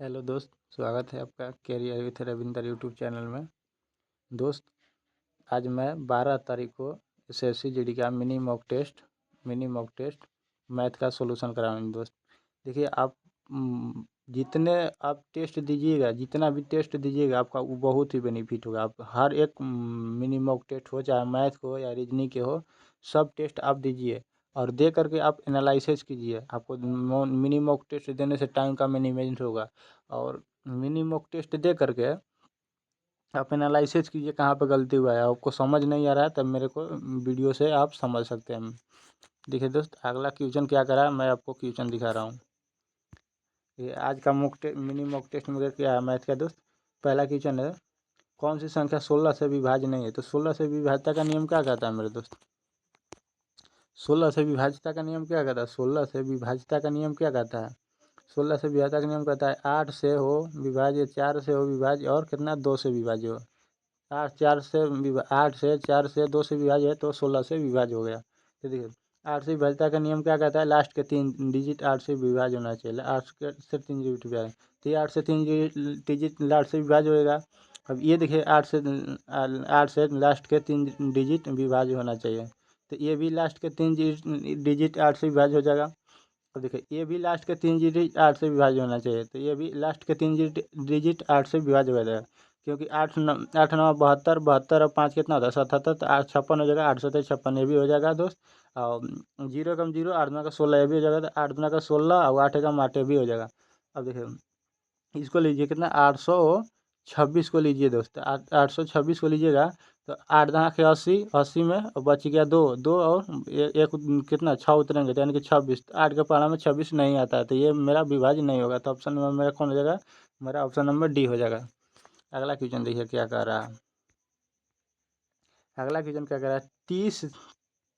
Hello दोस्त, स्वागत है आपका career with Ravinder YouTube channel में। दोस्त, आज मैं 12 तारीख को एसएससी जीडी का मिनी मॉक टेस्ट मैथ का सॉल्यूशन कराऊंगा। दोस्त देखिए, आप जितने आप टेस्ट दीजिएगा, जितना भी टेस्ट दीजिएगा आपका वो बहुत ही बेनिफिट होगा। आप हर एक मिनी मॉक टेस्ट हो, चाहे मैथ हो या रीजनिंग के हो, सब टेस्ट आप दीजिए और दे करके आप एनालिसिस कीजिए। आपको मिनी मॉक टेस्ट देने से टाइम का मैनेजमेंट होगा और मिनी मॉक टेस्ट दे करके आप एनालिसिस कीजिए कहाँ पे गलती हुआ है। आपको समझ नहीं आ रहा है तब मेरे को वीडियो से आप समझ सकते हैं। देखिए दोस्त, अगला क्वेश्चन क्या करा है, मैं आपको क्वेश्चन दिखा रहा हूँ। ये आज का मिनी मॉक टेस्ट में क्या है मैथ का। दोस्त, पहला क्वेश्चन है, कौन सी संख्या 16 से विभाज्य नहीं है। तो 16 से विभाज्यता का नियम क्या कहता है मेरे दोस्त? 16 से विभाज्यता का नियम क्या कहता है? 16 से विभाज्यता का नियम क्या कहता है? 16 से विभाज्यता का नियम कहता है 8 से हो विभाज्य, 4 से हो विभाज्य और कितना 2 से विभाज्य हो। 8 से 4 से 2 से विभाज्य है तो 16 से विभाज्य हो गया। तो देखिए, 8 से विभाज्यता का नियम क्या कहता है? लास्ट के 3 डिजिट 8 से विभाज्य होना चाहिए। 8 से 3 डिजिट विभाज्य, तो ये 8 से 3 डिजिट लास्ट से विभाज्य होएगा। अब ये देखिए, 8 से लास्ट के 3 डिजिट विभाज्य होना चाहिए, तो ये भी लास्ट के 3 डिजिट 8 से विभाज्य हो जाएगा। तो देखिए, ये भी लास्ट के 3 डिजिट 8 से विभाज्य होना चाहिए, तो ये भी लास्ट के 3 डिजिट 8 से विभाज्य हो जाएगा। क्योंकि 8 9 72, 72 और 5 कितना होता है? 77, तो 8 56 हो जाएगा। 8 7 56 ये भी हो जाएगा दोस्त। और 0 कम 0, 8 9 का 16 ये भी हो जाएगा। तो 8 9 का 16 और 8 कम 8 ये भी हो जाएगा। अब देखिए, इसको लीजिए कितना 826 को लीजिए दोस्त। 826 को लीजिएगा तो 8 दहा के 80, 80 में और बच गया 2 2 और एक कितना 6 उतरेंगे तो यानी कि 26। 8 के पहाड़ा में 26 नहीं आता है, तो ये मेरा विभाज्य नहीं होगा। तो ऑप्शन नंबर मेरा कौन हो जाएगा? मेरा ऑप्शन नंबर डी हो जाएगा। अगला क्वेश्चन देखिए क्या कह रहा है। अगला क्वेश्चन क्या कह रहा है, 30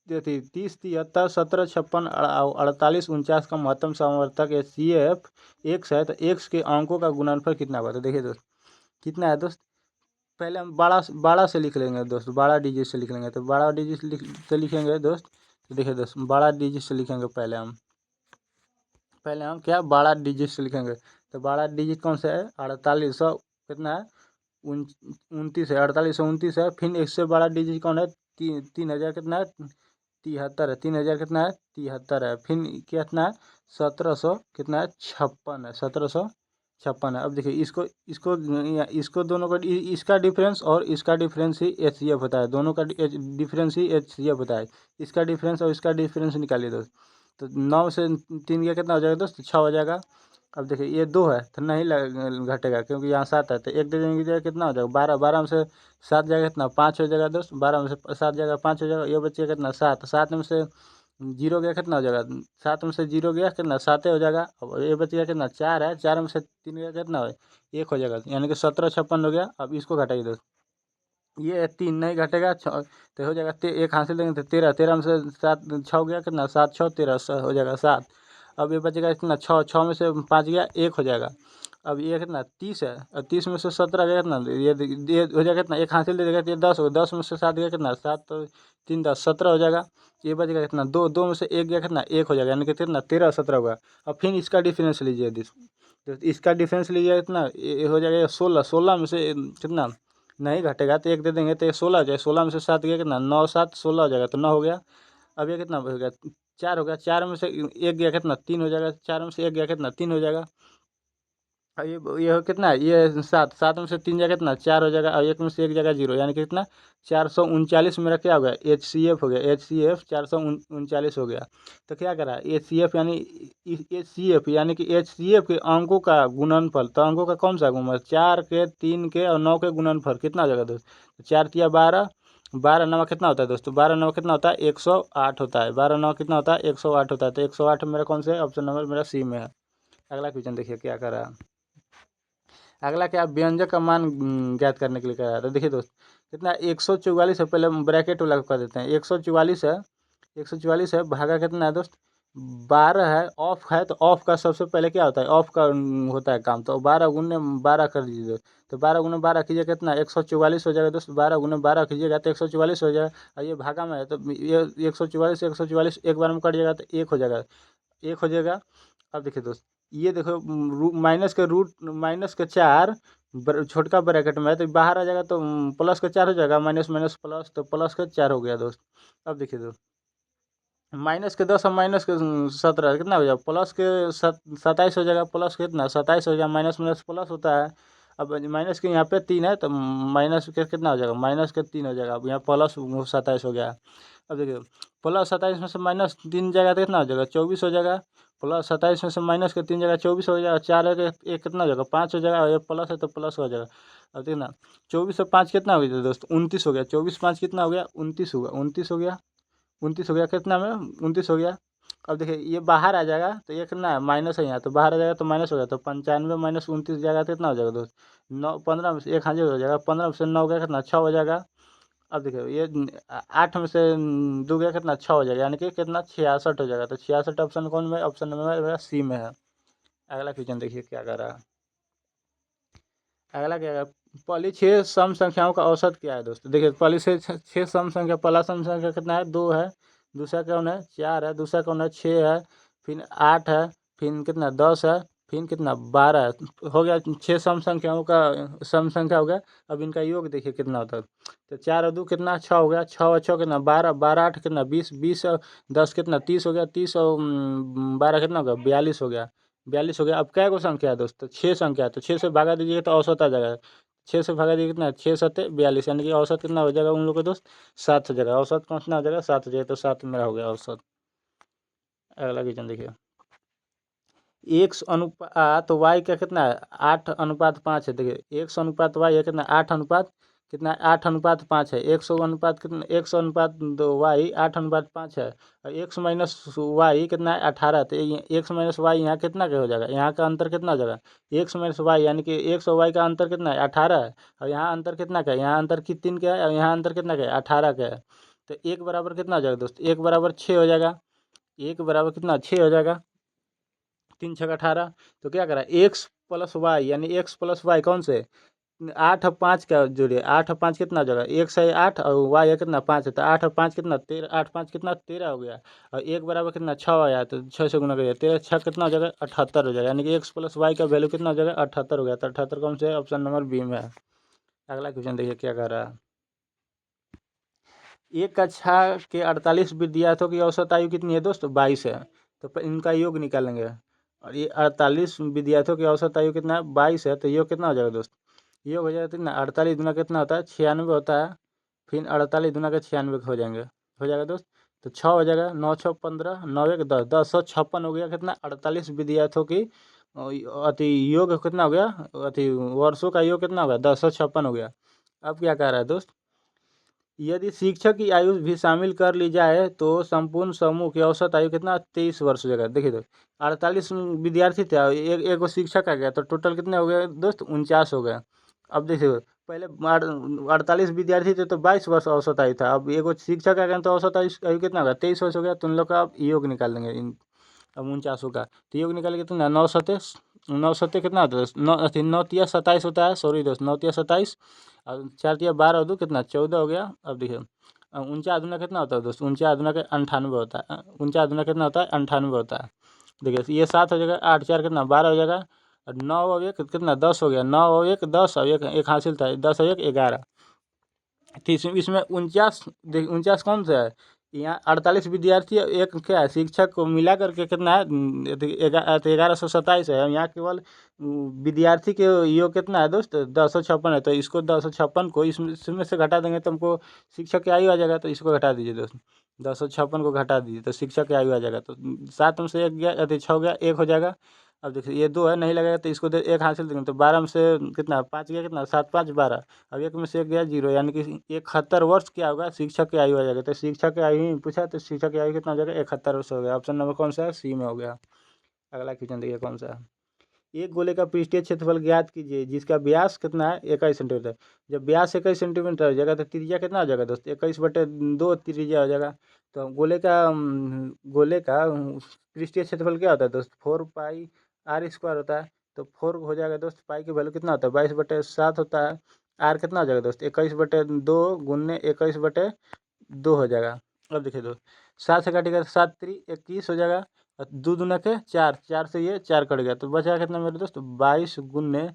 30 73 17 56 48 49 का महत्तम समवर्तक HCF एक्स है, तो एक्स के अंकों का गुणनफल कितना होगा? तो देखिए दोस्त, कितना है दोस्त? पहले हम बड़ा बड़ा से लिख लेंगे दोस्त, बड़ा डिजिट से लिख लेंगे। तो बड़ा डिजिट से लिखेंगे दोस्त, तो देखिए दोस्त, बड़ा डिजिट से लिखेंगे। पहले हम क्या बड़ा डिजिट से लिखेंगे। तो बड़ा डिजिट कौन सा है? 4800 कितना है? 29 है। 4829 है। फिर इससे बड़ा डिजिट कौन है? 3000 कितना है? 73 है। 3000 कितना है? 73 है। फिर कितना है? 1700 कितना है? 56 है। 1756 है। अब देखिए, इसको दोनों का इसका डिफरेंस और इसका डिफरेंस ही HCF होता है। दोनों का डिफरेंस ही HCF होता है। इसका डिफरेंस और इसका डिफरेंस निकालिए दोस्त। तो 9 से 3 का कितना हो जाएगा दोस्त? 6 हो जाएगा। अब देखिए, ये 2 है तो नहीं घटेगा क्योंकि यहाँ 7 है, तो एक दे देंगे जगह कितना हो जाएगा? 12। 12 में से 7 जाएगा कितना? 5 हो जाएगा दोस्त। 12 में से 7 जाएगा 5 हो जाएगा। ये बचेगा कितना? 7। 7 में से 0 गया कितना हो जाएगा? 7 में से 0 गया कितना? 7 हो जाएगा। अब ये बचेगा कितना? 4 है। 4 में से 3 गया कितना हो? 1 हो जाएगा, यानी कि 1756 हो गया। अब इसको घटाइए दोस्त, ये 3 नहीं घटेगा। तो हो जाएगा एक हासिल देंगे तो 13। 13 में से 7 6 गया कितना? 7 6 13 हो जाएगा 7। अब ये बचेगा कितना? 6 6 में से 5 गया 1 हो जाएगा। अब ये कितना? 30 है और 30 में से 17 गया कितना? ये हो जाएगा कितना? एक हासिल दे देगा तो ये 10 हो गया। 10 में से 7 गया कितना? 7 तो 3 10 17 हो जाएगा। ये बचेगा कितना? 2 2 में से 1 गया कितना? 1 हो जाएगा, यानी कि कितना? 13 17 होगा। अब फिर इसका डिफरेंस लीजिए तो इसका डिफरेंस लीजिए कितना? ये हो जाएगा 16। 16 में से कितना नहीं घटेगा तो एक दे देंगे तो ये 16 हो जाएगा। 16 में से 7 गया कितना? 9 7 16 हो जाएगा, तो 9 हो गया। अब ये कितना हो गया? 4 हो गया। 4 में से 1 गया कितना? 3 हो जाएगा। 4 में से 1 गया कितना? 3 हो जाएगा। और ये कितना है? ये 7। 7 में से 3 जाएगा कितना? 4 हो जाएगा। और 1 में से 1 जाएगा 0, यानी कि कितना? 439 मेरा क्या हो गया? HCF हो गया। HCF 439 हो गया। तो क्या करा? HCF यानी कि HCF के अंकों का गुणनफल। तो अंकों का कौन सा गुणनफल? 4 के 3 के और 9 के गुणनफल कितना हो जाएगा दोस्त? 4 तिया 12, 12 9 कितना होता है दोस्तों? 12 9 कितना होता है? 108 होता है। 12 9 कितना होता है? 108 होता है। तो 108 मेरा कौन सा है? ऑप्शन नंबर मेरा सी में है। अगला क्वेश्चन देखिए क्या कर रहा है। अगला क्या? व्यंजक का मान ज्ञात करने के लिए कह रहा था। देखिए दोस्त, कितना? 144 है। पहले हम ब्रैकेट वाला कर देते हैं। 144 है। 144 है भागा कितना है दोस्त? 12 है। ऑफ है तो ऑफ का सबसे पहले क्या होता है? ऑफ का होता है काम। तो 12 गुने 12 कर दीजिए दोस्त। तो 12 गुने 12 कीजिए कितना? 144 हो जाएगा दोस्त। 12 गुने 12 कीजिएगा तो 144 हो जाएगा। और ये भागा में है तो ये 144 144 एक बार में कट जाएगा तो 1 हो जाएगा। 1 हो जाएगा। अब देखिए दोस्त, ये देखो माइनस के 4 छोटका ब्रैकेट में है तो बाहर आ जाएगा तो प्लस का 4 हो जाएगा, माइनस माइनस प्लस, तो प्लस का 4 हो गया दोस्त। अब देखिए दोस्त, माइनस के 10 और माइनस के 17 कितना हो जाएगा, प्लस के 27 हो जाएगा, प्लस के कितना 27 हो जाएगा, माइनस माइनस प्लस होता है। अब माइनस के यहाँ पे 3 है तो माइनस के कितना हो जाएगा, माइनस के 3 हो जाएगा। अब यहाँ प्लस 27 हो गया। अब देखिए प्लस 27 में से माइनस 3 जाएगा तो कितना हो जाएगा, 24 हो जाएगा। प्लस 27 में से माइनस के 3 जगह 24 हो जाएगा, 4 है कि एक कितना हो जाएगा, 5 हो जाएगा, और ये प्लस है तो प्लस हो जाएगा। अब देखना 24 और 5 कितना हो गया दोस्त, 29 हो गया। 24 5 कितना हो गया, 29 होगा, 29 हो गया, 29 हो गया, कितना में 29 हो गया। अब देखिए ये बाहर आ जाएगा तो ये कितना है, माइनस है यहाँ, तो बाहर आ जाएगा तो माइनस हो गया, तो 95 माइनस 29 जाएगा तो कितना हो जाएगा दोस्त, 9 15 में से एक हाजिर हो जाएगा, 15 में से 9 गया कितना 6 हो जाएगा। अब देखिए ये 8 में से 2 गया कितना 6 हो जाएगा, यानी कि कितना 66 हो जाएगा। तो 66 ऑप्शन कौन में, ऑप्शन नंबर मेरा सी में है। अगला क्वेश्चन देखिए क्या कर रहा है। अगला क्या है, पहली 6 सम संख्याओं का औसत क्या है दोस्तों। देखिए पहली से 6 सम संख्या, पहला सम संख्या कितना है, 2 है। दूसरा कौन है, 4 है। दूसरा कौन है, 6 है। फिर 8 है। फिर कितना 10 है। फिर कितना 12 है। हो गया 6 सम संख्याओं का सम संख्या हो गया। अब इनका योग देखिए कितना होता है। तो 4 और 2 कितना 6 हो गया, 6 और 6 कितना 12, 12 8 कितना 20, 20 और 10 कितना 30 हो गया, 30 और 12 कितना हो गया 42 हो गया, 42 हो गया। अब क्या को संख्या है दोस्तों, 6 संख्या है, तो 6 से भागा दीजिए तो औसत आ जाएगा। 6 से भागा दीजिए कितना, 6 सत्ते 42, यानी कि औसत कितना हो जाएगा उन लोगों का दोस्त, 7 हो जाएगा। औसत कितना हो जाएगा, 7 हो जाएगा, तो 7 मेरा हो गया औसत। अगला क्वेश्चन देखिए, एक्स अनुपात वाई का कितना है, 8:5 है। देखिए एक्स अनुपात वाई है कितना, 8 अनुपात कितना, 8:5 है। 100 अनुपात कितना, 100 अनुपात दो वाई 8:5 है। और एक्स माइनस वाई कितना है 18, तो एक्स माइनस वाई यहाँ कितना का हो जाएगा, यहाँ का अंतर कितना हो जाएगा, एक्स माइनस वाई, यानी कि एक्स और वाई का अंतर कितना है 18 है। और यहाँ अंतर कितना का है, यहाँ अंतर 3 का है, और यहाँ अंतर कितना का है 18 का है। तो एक बराबर कितना हो जाएगा दोस्त, एक बराबर 6 हो जाएगा। एक बराबर कितना 6 हो जाएगा, 3×6 = 18। तो क्या करा, एक्स प्लस वाई, यानी एक्स प्लस वाई कौन से 8 और 5 का जोड़िए, 8 और 5 कितना हो जाएगा, एक से 8 और वाई है कितना 5 है, तो 8 और 5 कितना 13, 8 5 कितना 13 हो गया। और एक बराबर कितना 6 आया, तो 6 से गुना करिए, 13 6 कितना हो जाएगा 78 हो जाएगा, यानी कि एक्स प्लस वाई का वैल्यू कितना हो जाएगा 78 हो गया। तो 78 कौन से, ऑप्शन नंबर बी में है। अगला क्वेश्चन देखिए क्या कर रहा है, एक कक्षा के 48 विद्यार्थियों की औसत आयु कितनी है दोस्तों, 22 है। तो इनका योग निकालेंगे, और ये 48 विद्यार्थियों की औसत आयु कितना है, 22 है। तो योग कितना हो जाएगा दोस्त, योग हो जाएगा कितना, 48 गुना कितना होता है 96 होता है। फिर 48 गुना के 96 हो जाएंगे, हो जाएगा दोस्त। तो 6 हो जाएगा, 9 6 15, 9 1 10, 1056 हो गया कितना, 48 विद्यार्थियों की अति योग कितना हो गया, अति वर्षों का योग कितना हो गया 1056 हो गया। अब क्या कह रहा है दोस्त, यदि शिक्षक की आयु भी शामिल कर ली जाए तो संपूर्ण समूह की औसत आयु कितना 23 वर्ष हो जाएगा। देखिए तो 48 विद्यार्थी थे, एक वो शिक्षक आ गया, तो टोटल कितने हो गए दोस्त 49 हो गए। अब देखिए पहले 48 विद्यार्थी थे तो 22 वर्ष औसत आयु था, अब एगो शिक्षक आ गया तो औसत आयु कितना होगा 23 वर्ष हो गया। तो उन लोग का अब योग निकाल देंगे इन, अब 49 का तो योग निकाल के कितना 9 सत्ते कितना होता है, 9 × 27 होता है, सॉरी दोस्त 9 × 27, और 4 × 12 और 2 कितना 14 हो गया। अब देखिए 49 कितना होता है दोस्त, 49 के 98 होता है, 49 कितना होता है 98 होता है। देखिए ये 7 हो जाएगा, 8 4 कितना 12 हो जाएगा, और 9 और 1 कितना 10 हो गया, 9 और 1 10, और एक हासिल था 10 और 1 11। तो इसमें 49, देखिए 49 कौन सा है, यहाँ 48 विद्यार्थी एक क्या है शिक्षक को मिला करके कितना है 1127 है। यहाँ केवल विद्यार्थी के योग कितना है दोस्त 1056 है। तो इसको 1056 को इसमें से घटा देंगे तो हमको शिक्षक की आयु आ जाएगा, तो इसको घटा दीजिए दोस्त, 1056 को घटा दीजिए तो शिक्षक की आयु आ जाएगा। तो 7 में से 1 गया, 6 गया, 1 हो जाएगा। अब देखिए ये 2 है नहीं लगेगा, तो इसको एक हासिल देंगे, तो 12 में से कितना 5 गया, कितना 7 5 12, अब 1 में से 1 गया 0, यानी कि 71 वर्ष क्या होगा शिक्षक की आयु आ जाएगा। तो शिक्षक की आयु ही पूछा, तो शिक्षक की आयु कितना हो जाएगा 71 वर्ष हो गया। ऑप्शन नंबर कौन सा है, सी में हो गया। अगला क्वेश्चन देखिए कौन सा है, एक गोले का पृष्ठीय क्षेत्रफल ज्ञात कीजिए जिसका व्यास कितना है 21 सेंटीमीटर। जब व्यास 21 सेंटीमीटर हो जाएगा तो त्रिज्या कितना हो जाएगा दोस्त 21/2 त्रिज्या हो जाएगा। तो गोले का पृष्ठीय क्षेत्रफल क्या होता है दोस्त 4πr² होता है। तो 4 हो जाएगा दोस्त, पाई की वैल्यू कितना होता है 22/7 होता है। आर कितना हो जाएगा दोस्त 21/2 गुने 21/2 हो जाएगा। अब देखिए दोस्त 7 से काटिएगा 7 3 21 हो जाएगा, और दो दूना के चार, चार से ये चार कट गया तो बचा कितना मेरे दोस्त 22 गुने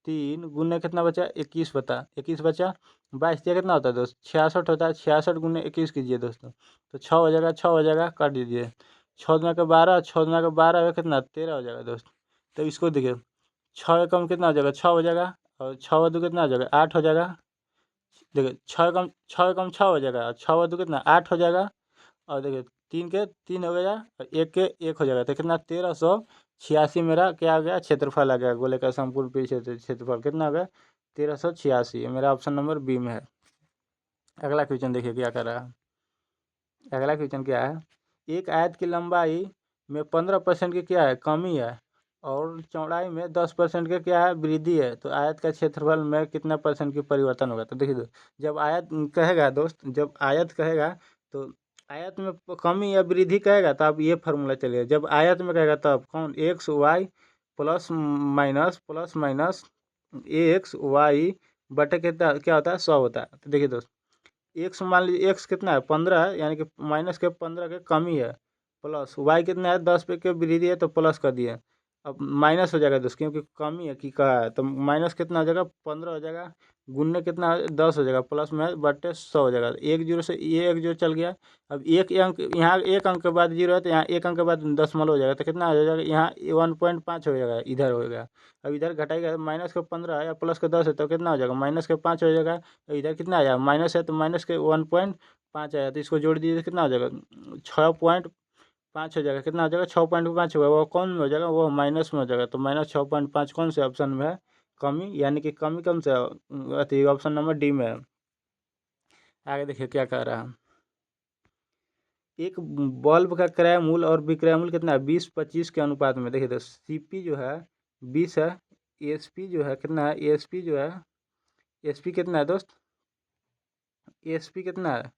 3 गुने कितना बचा 21 बता 21 बचा 22 दिया कितना होता है दोस्त 66 होता है 66 गुने 21 कीजिए दोस्तों तो 6 हो जाएगा 6 हो जाएगा काट दीजिए 6 दूना का 12 6 दूना का 12 कितना 13 हो जाएगा दोस्त। तो इसको देखिए 6 एकम कितना हो जाएगा 6 हो जाएगा और 6 व 2 कितना हो जाएगा 8 हो जाएगा। देखिए 6 एकम 6 हो जाएगा और 6 व 2 कितना 8 हो जाएगा और देखिए 3 के 3 हो गया और 1 के 1 हो जाएगा तो कितना 1386 मेरा क्या आ गया क्षेत्रफल आ गया गोले का संपूर्ण पीछे क्षेत्रफल कितना आ गया 1386 मेरा ऑप्शन नंबर बी में है। अगला क्वेश्चन देखिए क्या कर रहा है। अगला क्वेश्चन क्या है एक आयत की लंबाई में 15% की क्या है कमी है और चौड़ाई में 10% के क्या है वृद्धि है तो आयत का क्षेत्रफल में कितना परसेंट की परिवर्तन होगा। तो देखिए जब आयत कहेगा दोस्त जब आयत कहेगा तो आयत में कमी या वृद्धि कहेगा तो आप ये फार्मूला चलिए जब आयत में कहेगा तब कौन X Y plus minus X Y बटे कितना क्या होता है 100 होता है। तो देखिए दोस्त एक्स मान लीजिए एक्स कितना है 15 है यानी कि माइनस के 15 के कमी है प्लस वाई कितना है 10 पे के वृद्धि है तो प्लस कर दिए अब माइनस हो जाएगा दोस्त क्योंकि कमी है कि कहा है तो माइनस कितना हो जाएगा 15 हो जाएगा गुन्ने कितना 10 हो जाएगा प्लस में बटे 100 हो जाएगा एक जीरो से ये एक जीरो चल गया। अब एक अंक यहाँ एक अंक के बाद जीरो है तो यहाँ एक अंक के बाद दशमलव हो जाएगा तो कितना हो जाएगा यहाँ 1.5 हो जाएगा इधर हो जाएगा। अब इधर घटाएगा माइनस के 15 है या प्लस के 10 है तो कितना हो जाएगा माइनस के 5 हो जाएगा। तो इधर कितना आया माइनस है तो माइनस के 1.5 आया तो इसको जोड़ दीजिए तो कितना हो जाएगा 6.5 हो जाएगा कितना हो जाएगा 6.5 होगा वो कौन में हो जाएगा वो माइनस में हो जाएगा तो -6.5 कौन से ऑप्शन में है कमी यानी कि कमी कम से अति ऑप्शन नंबर डी में है। आगे देखिए क्या कह रहा है एक बल्ब का क्रय मूल्य और विक्रय मूल्य कितना है 20-25 के अनुपात में। देखिए तो सीपी जो है 20 है एसपी जो है कितना है एसपी जो है एसपी कितना है दोस्त एसपी कितना है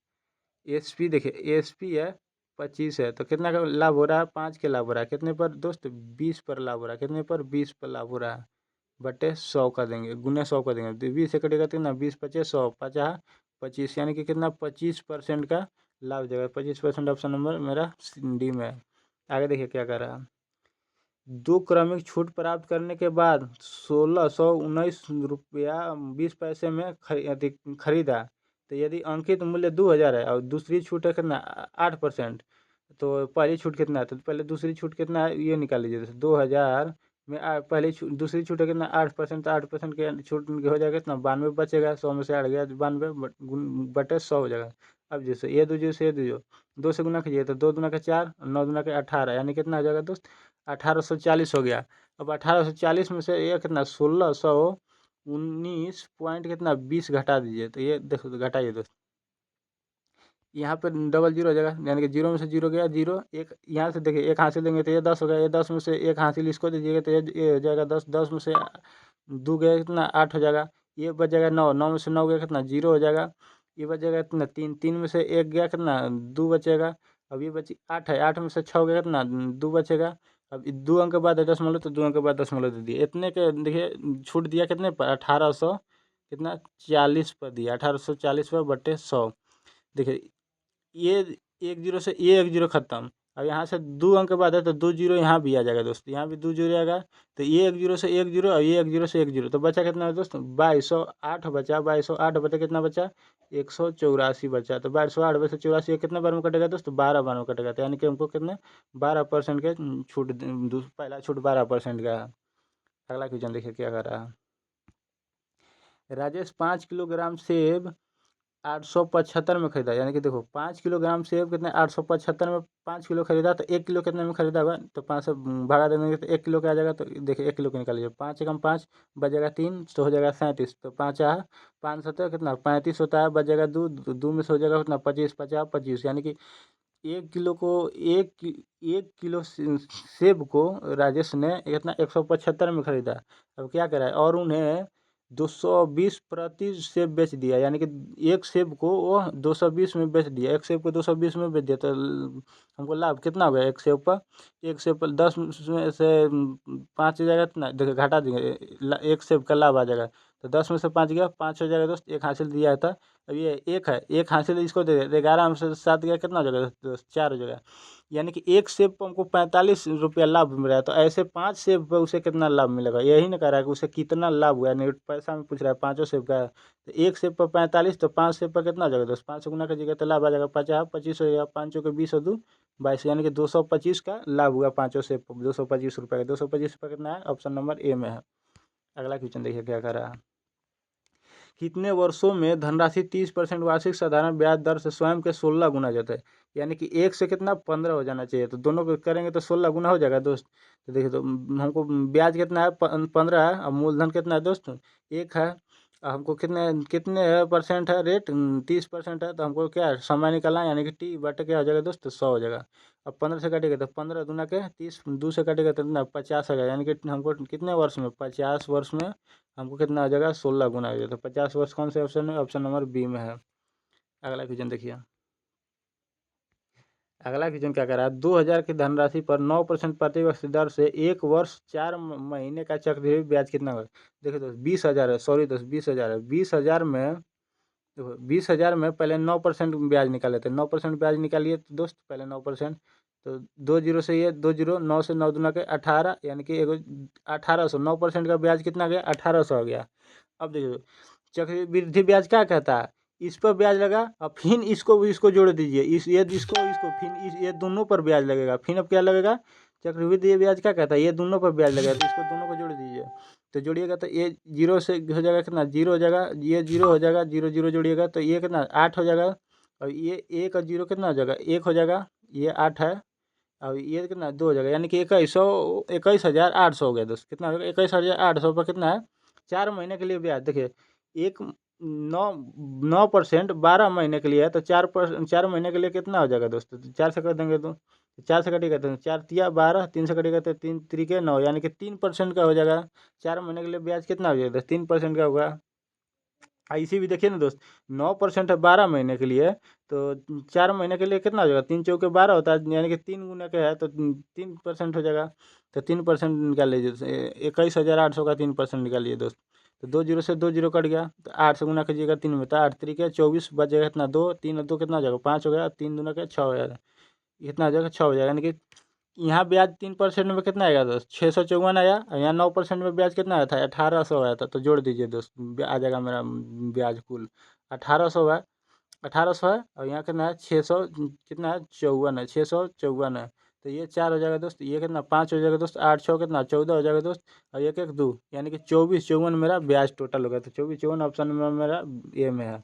एसपी देखिए एसपी है 25 है तो कितना का लाभ हो रहा है 5 के लाभ हो रहा है कितने पर दोस्त 20 पर लाभ हो रहा है कितने पर 20 पर लाभ हो रहा है बटे 100 का देंगे गुने 100 का देंगे तो 20 से कटेगा कितना 20 × 50 100 50 25 यानी कि कितना 25% का लाभ जाएगा 25% ऑप्शन नंबर मेरा डी में है। आगे देखिए क्या कर रहा है 2 क्रमिक छूट प्राप्त करने के बाद 1619 रुपया 20 पैसे में खरीदा तो यदि अंकित मूल्य 2000 है और दूसरी छूट है कितना 8% तो पहली छूट कितना है तो पहले दूसरी छूट कितना है ये निकाल लीजिए 2000 में पहली दूसरी छूट है कितना 8% तो 8% के छूट हो जाएगा कितना 92 बचेगा 100 में से 8 गया 92 बटे 100 हो जाएगा। अब जैसे ये दो जैसे ये दो 2 से गुना कीजिए तो 2 दूना के 4 9 दूना के 18 यानी कितना हो जाएगा दोस्त 1840 हो गया। अब 1840 में से ये कितना 1619 पॉइंट कितना 20 घटा दीजिए तो ये देखो तो घटाइए दोस्त यहाँ पर डबल जीरो हो जाएगा यानी कि जीरो में से जीरो गया जीरो एक यहाँ से देखिए एक हासिल देंगे तो ये 10 हो गया ये 10 में से एक हासिल इसको दीजिएगा तो ये हो जाएगा 10 10 में से 2 गया कितना 8 हो जाएगा ये बच जाएगा 9 9 में से 9 गया कितना 0 हो जाएगा ये बच जाएगा कितना 3 3 में से 1 गया कितना 2 बचेगा। अब ये बची 8 है 8 में से 6 गया कितना 2 बचेगा। अब 2 अंक के बाद है दशमलव तो 2 अंक के बाद दशमलव दे दिए इतने के देखिए छूट दिया कितने पर 1800 कितना 40 पर दिया 1840 पर बटे 100। देखिए ये एक जीरो से ये एक जीरो खत्म अब यहाँ से 2 अंक के बाद है तो 2 जीरो यहाँ भी आ जाएगा दोस्त यहाँ भी 2 जीरो आएगा तो ये एक जीरो से एक जीरो और ये एक जीरो से एक जीरो तो बचा कितना है दोस्त 2208 बचा 2208 बचा कितना बचा 184 बचा तो 2208 में से 84 कितने बार में कटेगा दोस्त 12 बार में कटेगा तो यानी कि हमको कितने 12% के छूट पहला छूट 12% का है। अगला क्वेश्चन देखिए क्या कर रहा है राजेश 5 किलोग्राम सेब 875 में खरीदा यानी कि देखो 5 किलोग्राम सेब कितने 875 में 5 किलो खरीदा तो 1 किलो कितने में खरीदा हुआ तो 5 से भागा दे देंगे तो 1 किलो का आ जाएगा तो देखिए 1 किलो को निकालिए 5 एकम 5 बचेगा 3 तो हो जाएगा 37 तो 5 5 सत्तर कितना 35 होता है बचेगा 2 2 में से हो जाएगा कितना 25 50 25 यानी कि 1 किलो को एक किलो सेब को राजेश ने कितना 175 में खरीदा। अब क्या करा है और उन्हें 220 प्रति सेब बेच दिया यानी कि एक सेब को वो 220 में बेच दिया एक सेब को 220 में बेच दिया तो हमको लाभ कितना हो गया एक सेब पर 10 में से 5 हो जाएगा इतना देखिए घटा देंगे एक सेब का लाभ आ जाएगा तो 10 में से 5 गया, 5 हो जाएगा दोस्त, एक हासिल दिया था। अब ये एक हासिल इसको दे दे, 11 में से 7 गया, कितना हो जाएगा दोस्त, 4 हो जाएगा। यानी कि एक सेब पर हमको 45 रुपया लाभ मिल रहा है। तो ऐसे 5 सेब पर उसे कितना लाभ मिलेगा, यही ना कह रहा है कि उसे कितना लाभ हुआ है, नहीं पैसा में पूछ रहा है, 5 सेब का है। तो एक सेब पर 45, तो 5 सेब पर कितना हो जाएगा दोस्त, 5 से गुना कीजिएगा तो लाभ आ जाएगा 50, 25 हो जाएगा, 5 के 20 और 2 22, यानी कि 225 का लाभ हुआ 5 सेब पर, 225 रुपये का। 225 रुपये कितना है, ऑप्शन नंबर ए में है। अगला क्वेश्चन देखिए क्या कर रहा है। कितने वर्षों में धनराशि 30% वार्षिक साधारण ब्याज दर से स्वयं के 16 गुना जाता है। यानी कि एक से कितना 15 हो जाना चाहिए, तो दोनों को करेंगे तो 16 गुना हो जाएगा दोस्त। तो देखिए, तो हमको ब्याज कितना है, 15 है, और मूलधन कितना है दोस्त, 1 है। हमको कितने कितने परसेंट है रेट, 30% है। तो हमको क्या है, समय निकालना है, यानी कि टी बटे क्या हो जाएगा दोस्त, 100 हो जाएगा। अब 15 से काटेगा तो 15 दूना के 30, 2 से काटेगा तो कितना 50 आ गया। यानी कि हमको कितने वर्ष में, 50 वर्ष में हमको कितना आ जाएगा, 16 गुना आ जाएगा। तो 50 वर्ष कौन से ऑप्शन में, ऑप्शन नंबर बी में है। अगला क्वेश्चन देखिए। अगला क्वेश्चन क्या कर रहा है, 2000 की धनराशि पर 9% प्रति वर्ष दर से 1 वर्ष 4 महीने का चक्रवृद्धि ब्याज कितना होगा। देखो दोस्त, 20,000 है, सॉरी दोस्त, 20,000 है। 20,000 में देखो, 20,000 में पहले 9% ब्याज निकाल लेते हैं। 9% ब्याज निकालिए तो दोस्त, पहले 9%। तो 2 जीरो से ये 2 जीरो, 9 से 9 दूना के 18, यानी कि एगो 1800, 9% का ब्याज कितना गया, 1800 हो गया। अब देखिए, चक्रवृद्धि ब्याज क्या कहता है, इस पर ब्याज लगा और फिर इसको जोड़ दीजिए, ये इसको फिर ये दोनों पर ब्याज लगेगा। फिर अब क्या लगेगा, चक्रवृद्धि ब्याज क्या कहता है, ये दोनों पर ब्याज लगेगा। तो इसको दोनों को जोड़ दीजिए, तो जोड़िएगा तो ये 0 से हो जाएगा कितना, 0 हो जाएगा, ये 0 हो जाएगा, 0 0 जोड़िएगा तो ये कितना 8 हो जाएगा। और ये 1 और 0 कितना हो जाएगा, 1 हो जाएगा, ये 8 है। और ये कितना 2 हो जाएगा, यानी कि 21,800 हो गया दोस्त। कितना हो गया, 21,800 पर कितना है, 4 महीने के लिए ब्याज। देखिए, एक 9% 12 महीने के लिए है, तो 4 महीने के लिए कितना हो जाएगा दोस्तों, तो 4 से कर देंगे तो 4 से कटेगा तो 4 तिया 12, 3 से कटेगा तो 3 त्रिके 9, यानी कि 3% का हो जाएगा। 4 महीने के लिए ब्याज कितना हो जाएगा, 3% का होगा। इसी भी देखिए ना दोस्त, 9% है 12 महीने के लिए, तो 4 महीने के लिए कितना हो जाएगा, 3 चौके 12 होता है, यानी कि 3 गुना का है, तो 3% हो जाएगा। तो 3% निकाल लीजिए, 21,800 का 3% निकालिए दोस्त। तो 2 जीरो से 2 जीरो कट गया, तो 8 से गुना कीजिएगा 3 में, तो 8 तरीके 24 बचेगा कितना, 2, 3 और 2 कितना हो जाएगा, 5 हो गया, 3 दूना का 6 हो जाएगा। कितना हो जाएगा, 6 हो जाएगा। यानी कि यहाँ ब्याज 3% में कितना आएगा दोस्त, 654 आया। और यहाँ 9% में ब्याज कितना आया था, 1800 आया था। तो जोड़ दीजिए दोस्त, आ जाएगा मेरा ब्याज कुल 1800 है। 1800 है, और यहाँ कितना है, 600 कितना है, 54 है, 654 है। तो ये 4 हो जाएगा दोस्त, ये कितना 5 हो जाएगा दोस्त, 8 6 कितना 14 हो जाएगा दोस्त। और एक एक 2, यानी कि 24 54 मेरा ब्याज टोटल होगा। तो 24 54 ऑप्शन में मेरा ए में है।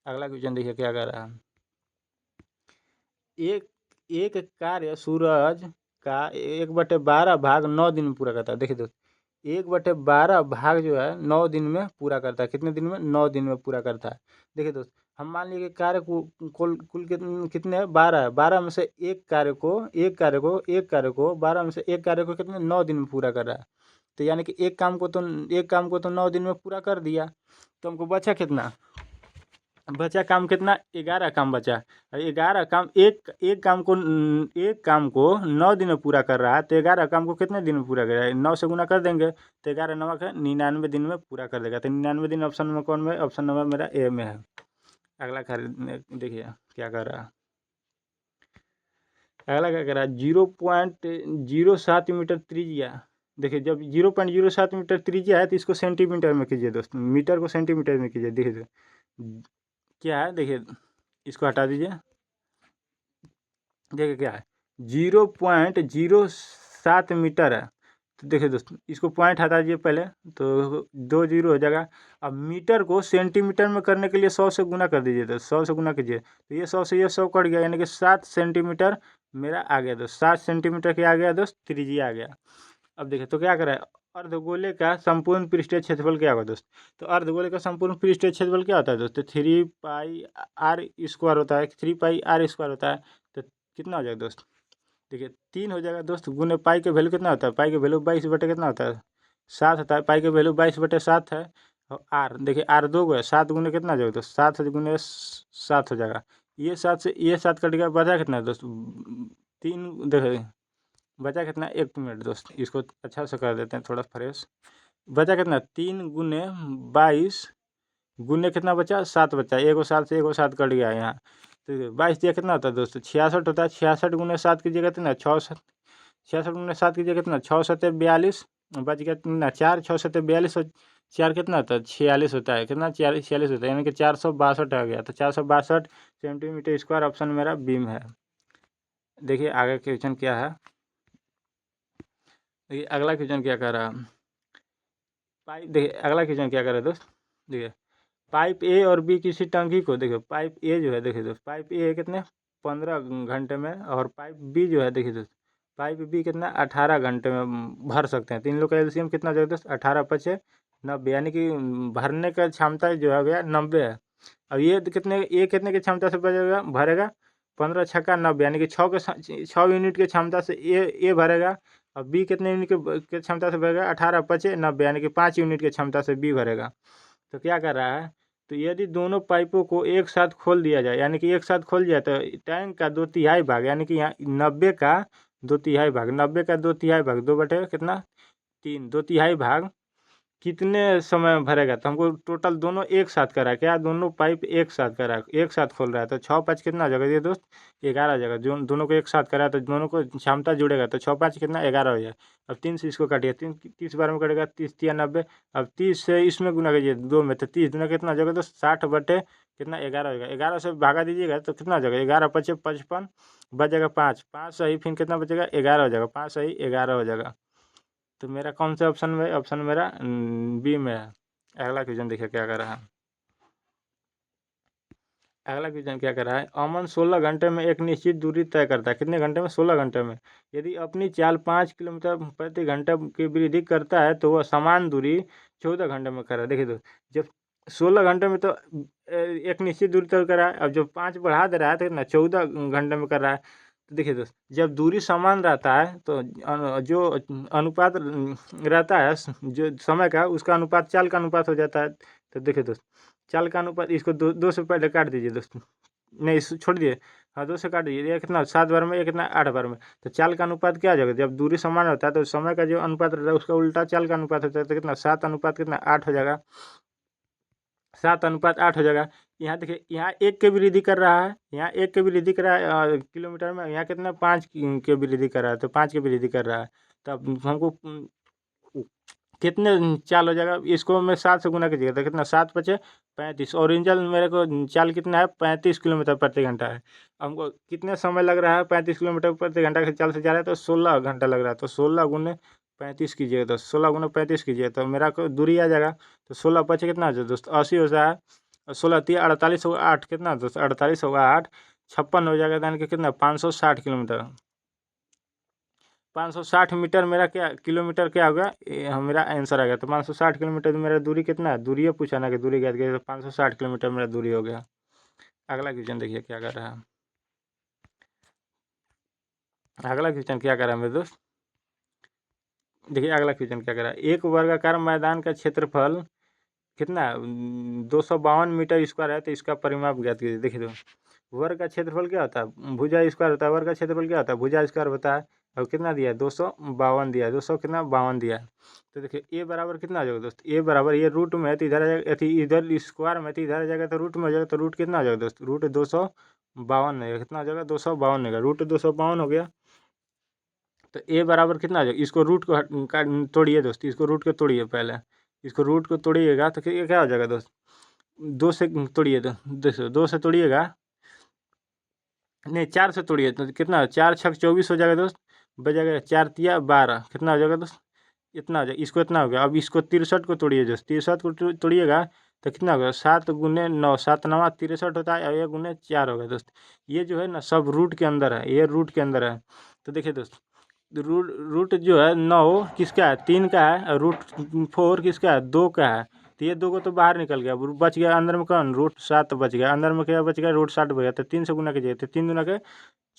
अगला क्वेश्चन देखिए क्या कर रहा है। एक एक कार्य सूरज का 1/12 भाग 9 दिन में पूरा करता है। देखिए दोस्त, 1/12 भाग जो है 9 दिन में पूरा करता है। कितने दिन में, 9 दिन में पूरा करता है। देखिए दोस्त, हम मान लीजिए कि कार्य कुल कुल कितने हैं, 12 है। 12 में से एक कार्य को 12 में से एक कार्य को कितने 9 दिन में पूरा कर रहा है। तो यानी कि एक काम को तो 9 दिन में पूरा कर दिया। तो हमको बचा कितना, बचा काम कितना, 11 काम बचा। और 11 काम, एक काम को 9 दिन में पूरा कर रहा है, तो 11 काम को कितने दिन में पूरा कर रहा है, 9 से गुना कर देंगे, तो 11 नमक है 99 दिन में पूरा कर देगा। तो 99 दिन ऑप्शन में कौन में, ऑप्शन नंबर मेरा ए में है। अगला देखिए क्या कर रहा है। अगला क्या कर रहा है, 0.07 मीटर त्रिज्या। देखिए, जब 0.07 मीटर त्रिज्या है, तो इसको सेंटीमीटर में कीजिए दोस्त, मीटर को सेंटीमीटर में कीजिए। देखिए क्या है, देखिए इसको हटा दीजिए। देखिए क्या है, 0.07 मीटर है। तो देखिए दोस्तों, इसको पॉइंट हटा दीजिए पहले, तो 2 जीरो हो जाएगा। अब मीटर को सेंटीमीटर में करने के लिए 100 से गुना कर दीजिए, तो 100 से गुना कीजिए, तो ये 100 से ये 100 कट गया, यानी कि 7 सेंटीमीटर मेरा आ गया दोस्त। 7 सेंटीमीटर क्या आ गया दोस्त, त्रिज्या आ गया। अब देखिए तो क्या करें, अर्धगोले का संपूर्ण पृष्ठीय क्षेत्रफल क्या होगा दोस्त। तो अर्धगोले का संपूर्ण पृष्ठीय क्षेत्रफल क्या होता है दोस्त, 3 पाई r² होता है, 3 पाई r² होता है। तो कितना हो जाएगा दोस्त, देखिए 3 हो जाएगा दोस्त, गुने पाई के वैल्यू कितना होता है, पाई के वैल्यू 22 बटे कितना होता है, 7 होता है। पाई के वैल्यू 22/7 है। और आर देखिए, आर 2 गो है, 7 गुने कितना हो जाएगा दोस्त, 7 गुने 7 हो जाएगा। ये 7 कट गया, बचा कितना है दोस्त, 3। देखिए बचा कितना, 1 मिनट दोस्त, इसको अच्छा से कर देते हैं थोड़ा फ्रेश। बचा कितना 3 × 22 गुने कितना बचा 7 बचा, एगो 7 से एगो 7 कट गया यहाँ। तो 22 दिया कितना होता है दोस्तों 66 होता है। 66 × 7 कीजिएगा कितना 66 × 7 कीजिएगा कितना 6 × 7 = 42 बच गया कितना 4, 6 × 7 = 42 और 4 कितना होता है 46 होता है, कितना 46 होता है, यानी कि 462 आ गया। तो 462 सेंटीमीटर स्क्वायर ऑप्शन मेरा बीम है। देखिए आगे क्वेश्चन क्या है। देखिए अगला क्वेश्चन क्या कर रहा है पाइप। देखिए अगला क्वेश्चन क्या कर रहा है दोस्त। देखिए पाइप ए और बी किसी टंकी को, देखिए पाइप ए जो है, देखिए दोस्त पाइप ए कितने 15 घंटे में, और पाइप बी जो है देखिए दोस्त पाइप बी कितना 18 घंटे में भर सकते हैं। तो इन लोग का एलसीएम कितना जो है दोस्त 18×5 = 90, यानी कि भरने का क्षमता जो है गया 90 है। अब ये कितने की क्षमता से भरेगा 15×6 = 90, यानी कि 6 यूनिट की क्षमता से ए भरेगा। और बी कितने यूनिट के क्षमता से भरेगा 18×5 = 90, यानी कि 5 यूनिट की क्षमता से बी भरेगा। तो क्या कर रहा है, तो यदि दोनों पाइपों को एक साथ खोल दिया जाए, यानी कि एक साथ खोल दिया तो टैंक का 2/3 भाग, यानी कि यहाँ 90 का 2/3 भाग, 90 का 2/3 भाग 2 बटे कितना 3, 2/3 भाग कितने समय में भरेगा। तो हमको टोटल दोनों एक साथ करा है, क्या दोनों पाइप एक साथ करा है, एक साथ खोल रहा है। तो 6×5 कितना हो जाएगा ये दोस्त 11 हो जाएगा। जो दोनों को एक साथ करा है तो दोनों को क्षमता जुड़ेगा, तो 6×5 कितना 11 हो जाएगा। अब 3 से इसको काटिए, 30 बार में कटेगा 30×3 = 90। अब 30 से इसमें गुना कीजिए 2 में, तो 30 दुना कितना हो जाएगा तो 60 बटे कितना 11 हो जाएगा। 11 से भागा दीजिएगा तो कितना हो जाएगा 11×5 = 55, बच जाएगा 5, 5 सही फिर कितना बचेगा 11 हो जाएगा, 5 सही 11 हो जाएगा। तो मेरा कौन से ऑप्शन में, ऑप्शन मेरा बी में है। अगला क्वेश्चन देखिए क्या कर रहा है। अगला क्वेश्चन क्या कर रहा है, अमन 16 घंटे में एक निश्चित दूरी तय करता है। कितने घंटे में 16 घंटे में। यदि अपनी चाल 5 किलोमीटर प्रति घंटा की वृद्धि करता है तो वह समान दूरी 14 घंटे में कर रहा है। देखिए तो जब 16 घंटे में तो एक निश्चित दूरी तय कर रहा है, अब जब 5 बढ़ा दे रहा है तो कितना 14 घंटे में कर रहा है। तो देखिए दोस्त जब दूरी समान रहता है तो जो अनुपात रहता है जो समय का, उसका अनुपात चाल का अनुपात हो जाता है। तो देखिए दोस्त चाल का अनुपात, इसको दो से पहले काट दीजिए दोस्त, नहीं छोड़ दिए, हाँ 2 से काट दीजिए, ये कितना 7 बार में, ये कितना 8 बार में। तो चाल का अनुपात क्या हो जाएगा, जब दूरी समान होता है तो समय का जो अनुपात रहता है उसका उल्टा चाल का अनुपात होता है। तो कितना 7 अनुपात कितना 8 हो जाएगा, 7 अनुपात 8 हो जाएगा। यहाँ देखिए यहाँ 1 की वृद्धि कर रहा है, यहाँ 1 की वृद्धि कर रहा है किलोमीटर में, यहाँ कितना 5 की वृद्धि कर रहा है, तो 5 की वृद्धि कर रहा है। तब हमको कितने चाल हो जाएगा, इसको मैं 7 से गुना कीजिएगा तो कितना 7×5 = 35। ओरिजिनल मेरे को चाल कितना है 35 किलोमीटर प्रति घंटा है। हमको कितने समय लग रहा है 35 किलोमीटर प्रति घंटा की चाल से जा रहा है, तो 16 घंटा लग रहा है। तो 16×35 कीजिएगा, तो 16×35 कीजिए तो मेरा को दूरी आ जाएगा। तो 16×5 कितना हो जाए दोस्त 80 हो जाए, और 16×3 48 होगा, 8 कितना दोस्त 48 होगा, 8 56 हो जाएगा, यानी कि कितना 560 किलोमीटर, 560 मीटर मेरा क्या किलोमीटर क्या होगा, मेरा आंसर आ गया। तो 560 किलोमीटर मेरा दूरी कितना है, दूरी है पूछा ना कि दूरी ज्ञात करिए, तो 560 किलोमीटर मेरा दूरी हो गया। अगला क्वेश्चन देखिए क्या कर रहा है। अगला क्वेश्चन क्या कर रहा है मेरे दोस्त। देखिए अगला क्वेश्चन क्या कर रहा है, एक वर्गाकार मैदान का क्षेत्रफल कितना 252 मीटर स्क्वायर है, तो इसका परिमाप ज्ञात कीजिए। देखिए तो वर्ग का क्षेत्रफल क्या होता है भुजा स्क्वायर होता है, वर्ग का क्षेत्रफल क्या होता है भुजा स्क्वायर होता है। और कितना दिया है 252 दिया है, 200 कितना 52 दिया है। तो देखिए ए बराबर कितना आ जाएगा दोस्त, ए बराबर ये रूट में है तो इधर आ जाएगा, इधर स्क्वायर में तो इधर आ जाएगा, तो रूट में हो जाएगा, तो रूट कितना आ जाएगा दोस्त रूट 252 है, कितना आ जाएगा 252 है, रूट 252 हो गया। तो ए बराबर कितना आ जाएगा, इसको रूट को तोड़िए दोस्त, इसको रूट को तोड़िए पहले, इसको रूट को तोड़िएगा तो ये क्या हो जाएगा दोस्त 2 से तोड़िए, तो देखो 2 से तोड़िएगा, नहीं 4 से तोड़िए तो कितना 4×6 = 24 हो जाएगा दोस्त, बजाएगा 4×3 = 12, कितना हो जाएगा दोस्त इतना हो जाएगा। इसको इतना हो गया, अब इसको 63 को तोड़िए दोस्त, 63 को तोड़िएगा तो कितना होगा 7×9, 7×9 = 63 होता है, और 1×4 होगा दोस्त। ये जो है ना सब रूट के अंदर है, ये रूट के अंदर है। तो देखिए दोस्त रूट रूट जो है 9 किसका है 3 का है, और रूट 4 किसका है 2 का है। तो ये 2 को तो बाहर निकल गया, बच गया अंदर में कौन रूट 7 बच गया, अंदर में क्या बच गया रूट 7 बच गया। तो 3 से गुना कीजिए, तो 3×2 =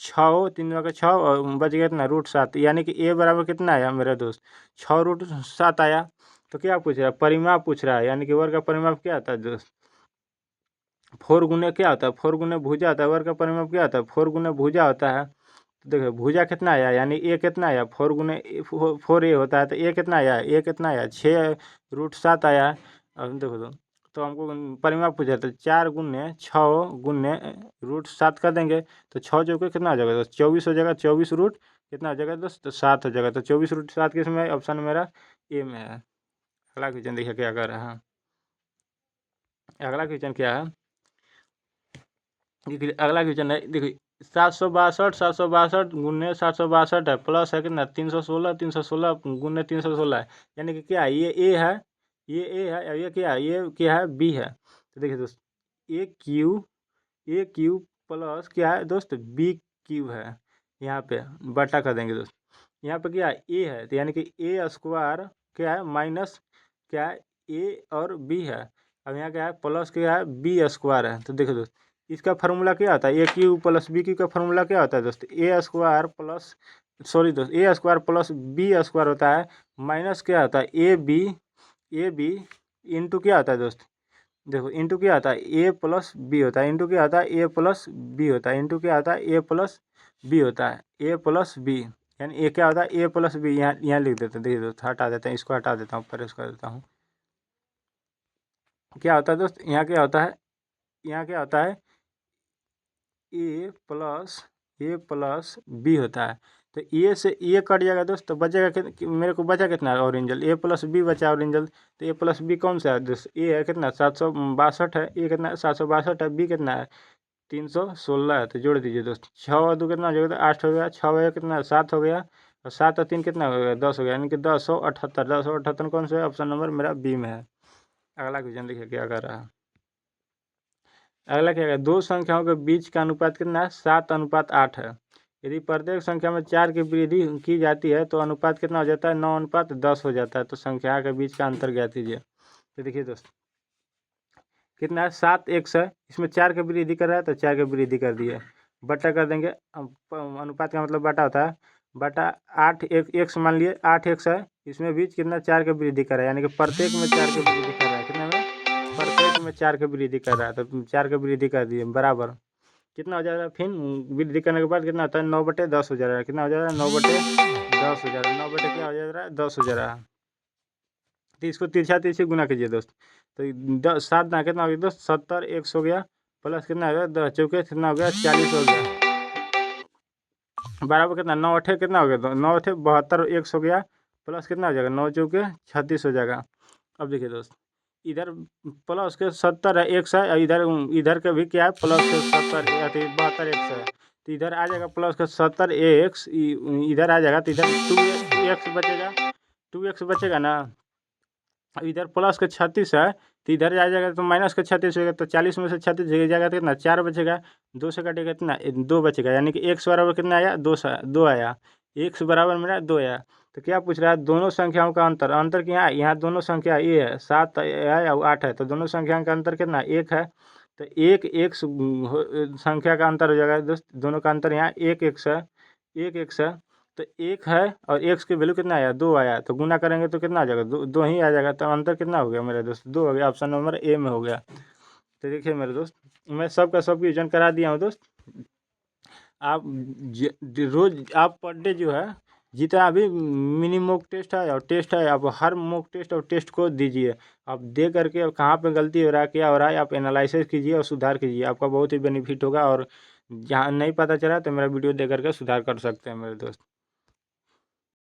6, 3×2 = 6 और बच गया इतना रूट 7, यानी कि ए बराबर कितना आया मेरा दोस्त 6√7 आया। तो क्या पूछ रहा है परिमाप पूछ रहा है, यानी कि वर्ग का परिमाप क्या आता है दोस्त 4 गुने क्या होता है 4 गुने भुजा होता है, वर्ग का परिमाप क्या होता है 4 गुने भुजा होता है। तो देखो भुजा कितना आया, यानी ए कितना आया, 4 होता है, तो ए कितना आया, ए कितना आया 6√7 आया। अब देखो तो हमको परिमाप पूछा, तो 4 × 6 × √7 कर देंगे, तो 6 चौके कितना हो जाएगा, तो 24 हो जाएगा। 24 रूट कितना हो जाएगा दोस्त, तो 7 हो जाएगा। तो 24√7 किस में, ऑप्शन मेरा ए में है। अगला क्वेश्चन देखिए क्या कर रहा है। अगला क्वेश्चन क्या है, देखिए अगला क्वेश्चन है, देखिए 762 गुने 762 है, प्लस है कितना 316, 316 गुने 316 है, यानी कि क्या है, ये ए है, ये ए है, और ये क्या है, ये क्या है, बी है। तो देखिए दोस्त ए क्यू प्लस क्या है दोस्त, बी क्यू है, यहाँ पे बटा कर देंगे दोस्त। यहाँ पे क्या है, ए है, तो यानी कि ए स्क्वायर क्या है माइनस क्या है, ए और बी है। अब यहाँ क्या है, प्लस क्या है, बी स्क्वायर है। तो देखो दोस्त इसका फार्मूला क्या होता है, ए क्यू प्लस बी क्यू का फार्मूला क्या होता है दोस्त, ए स्क्वायर प्लस सॉरी दोस्त ए स्क्वायर प्लस बी स्क्वायर होता है, माइनस क्या होता है, ए बी इंटू क्या होता है दोस्त, देखो इंटू क्या आता है, ए प्लस बी होता है, इंटू क्या आता है, ए प्लस बी होता है, इंटू क्या आता है, ए प्लस बी होता है, ए प्लस बी, यानी ए क्या होता है, ए प्लस बी। यहाँ लिख देते हैं, देखिए दोस्त हटा देते हैं, इसको हटा देता हूँ, प्रेस कर देता हूँ। क्या होता है दोस्त, यहाँ क्या होता है, यहाँ क्या होता है, ए प्लस बी होता है। तो ए से ए कट जाएगा दोस्त, तो बचेगा मेरे को बचा कितना ऑरेंजल, ए प्लस बी बचा ऑरेंजल। तो ए प्लस बी कौन सा है दोस्त, ए है कितना 762 है, ए कितना 762 है, बी कितना है 316 है। तो जोड़ दीजिए दोस्त, 6 और 2 कितना हो जाएगा, 8 हो गया, 6 कितना 7 हो गया, और 7 और 3 कितना हो गया 10 हो गया, यानी कि 1078। 1078 कौन सा है, ऑप्शन नंबर मेरा बी में है। अगला क्वेश्चन देखिए क्या कर रहा है। अगला क्या है, दो संख्याओं के बीच का अनुपात कितना है, 7:8 है। यदि प्रत्येक संख्या में 4 की वृद्धि की जाती है तो अनुपात कितना हो जाता है, 9:10 हो जाता है। तो संख्या के बीच का अंतर ज्ञात कीजिए। तो देखिए दोस्त कितना है, 7x है, इसमें 4 की वृद्धि कर रहा है, तो 4 की वृद्धि कर दिए, बटा कर देंगे। अनुपात का मतलब बटा होता है, बटा 8x मान लिए 8x है, इसमें बीच कितना 4 की वृद्धि कर रहा है, यानी कि प्रत्येक में 4 की वृद्धि कर रहा है, कितने में, प्रत्येक में 4 की वृद्धि कर रहा है। तो 4 की वृद्धि कर दिए, बराबर कितना हो जाएगा, फिर वृद्धि करने के बाद कितना होता है, 9/10 हो जा रहा है, कितना हो जा रहा है, 9/10 हो जा रहा है, 9 बटे क्या हो जा रहा है, 10 हो जा रहा है। तो इसको तिरछा तिरछी गुना कीजिए दोस्त, तो 7 ना कितना हो गया दोस्त, 70 x हो गया, प्लस कितना हो गया 10 चौके कितना हो गया 40 हो गया, बराबर कितना 9 8 कितना हो गया, 9 8 72 x हो गया, प्लस कितना हो जाएगा 9 चौके 36 हो जाएगा। अब देखिए दोस्त इधर प्लस के 70 है एक्स है, और इधर इधर के भी क्या है प्लस के 70 अथी 72 एक्स है, तो इधर आ जाएगा प्लस के 70 एक्स, इधर आ जाएगा, तो इधर 2x बचेगा, 2x बचेगा ना। अब इधर प्लस के 36 है, तो इधर आ जाएगा तो माइनस के 36 होगा, तो 40 में से 36 जाएगा तो कितना 4 बचेगा, 2 से कटेगा कितना 2 बचेगा, यानी कि x बराबर कितना आया 2 आया, x बराबर मेरा 2 आया। तो क्या पूछ रहा है, दोनों संख्याओं का अंतर, अंतर क्या है, यहाँ दोनों संख्या ए है, 7 है और 8 है, तो दोनों संख्याओं का अंतर कितना 1 है। तो एक संख्या का अंतर हो जाएगा दोस्त, दोनों का अंतर यहाँ 1x है, 1x है, तो 1 है और x की वैल्यू कितना आया 2 आया, तो गुना करेंगे तो कितना आ जाएगा 2 ही आ जाएगा, तो अंतर कितना हो गया मेरे दोस्त 2 हो गया, ऑप्शन नंबर ए में हो गया। तो देखिए मेरे दोस्त मैं सबका सब क्वेश्चन करा दिया हूँ दोस्त। आप रोज आप पर डे जो है जितना भी मिनी मॉक टेस्ट है और टेस्ट है, आप हर मॉक टेस्ट और टेस्ट को दीजिए, आप दे करके कहाँ पे गलती हो रहा है क्या हो रहा है आप एनालिसिस कीजिए और सुधार कीजिए, आपका बहुत ही बेनिफिट होगा। और जहाँ नहीं पता चला तो मेरा वीडियो देख करके सुधार कर सकते हैं मेरे दोस्त।